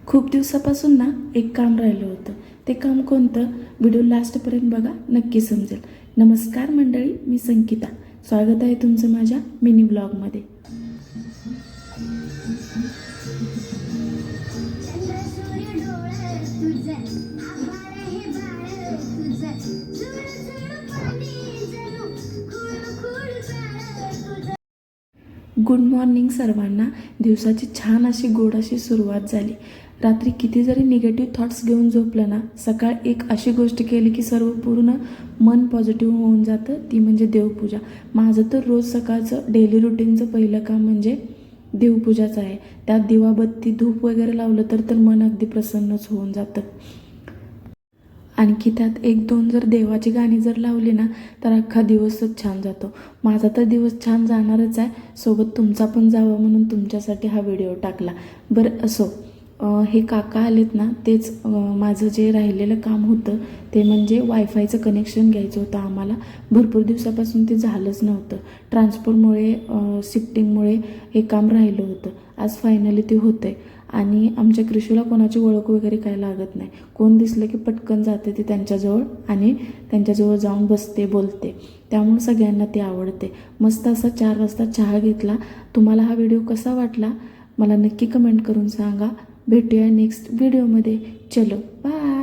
खूप दिवसापासून ना एक काम राहिलं होतं. ते काम कोणतं? व्हिडिओ लास्टपर्यंत बघा, नक्की समजेल. नमस्कार मंडळी, मी संकिता. स्वागत आहे तुमचं माझ्या मिनी ब्लॉगमध्ये. गुड मॉर्निंग सर्वांना. दिवसाची छान अशी गोड अशी सुरुवात झाली. रात्री किती जरी निगेटिव्ह थॉट्स घेऊन झोपलं ना, सकाळ एक अशी गोष्ट केली की सर्व पूर्ण मन पॉझिटिव्ह होऊन जातं, ती म्हणजे देवपूजा. माझं तर रोज सकाळचं डेली रुटीनचं पहिलं काम म्हणजे देवपूजाचं आहे. त्यात दिवाबत्ती धूप वगैरे लावलं तर मन अगदी प्रसन्नच होऊन जातं. आणखी त्यात एक दोन जर देवाची गाणी जर लावली ना, तर अख्खा दिवसच छान जातो. माझा तर दिवस छान जाणारच आहे, सोबत तुमचा पण जावा म्हणून तुमच्यासाठी हा व्हिडिओ टाकला. बरं असो, हे काका आलेत ना, तेच माझं जे राहिलेलं काम होतं ते म्हणजे वायफायचं कनेक्शन घ्यायचं होतं आम्हाला. भरपूर दिवसापासून ते झालंच नव्हतं. ट्रान्सफरमुळे शिफ्टिंगमुळे हे काम राहिलं होतं. आज फायनली ते होतं आहे. आणि आमच्या कृषीला कोणाची ओळख वगैरे काय लागत नाही. कोण दिसलं की पटकन जाते ती त्यांच्याजवळ आणि त्यांच्याजवळ जाऊन बसते, बोलते. त्यामुळे सगळ्यांना ते आवडते. मस्त असा 4 वाजता चहा घेतला. तुम्हाला हा व्हिडिओ कसा वाटला मला नक्की कमेंट करून सांगा. भेटूया नेक्स्ट व्हिडिओमध्ये. चलो बाय.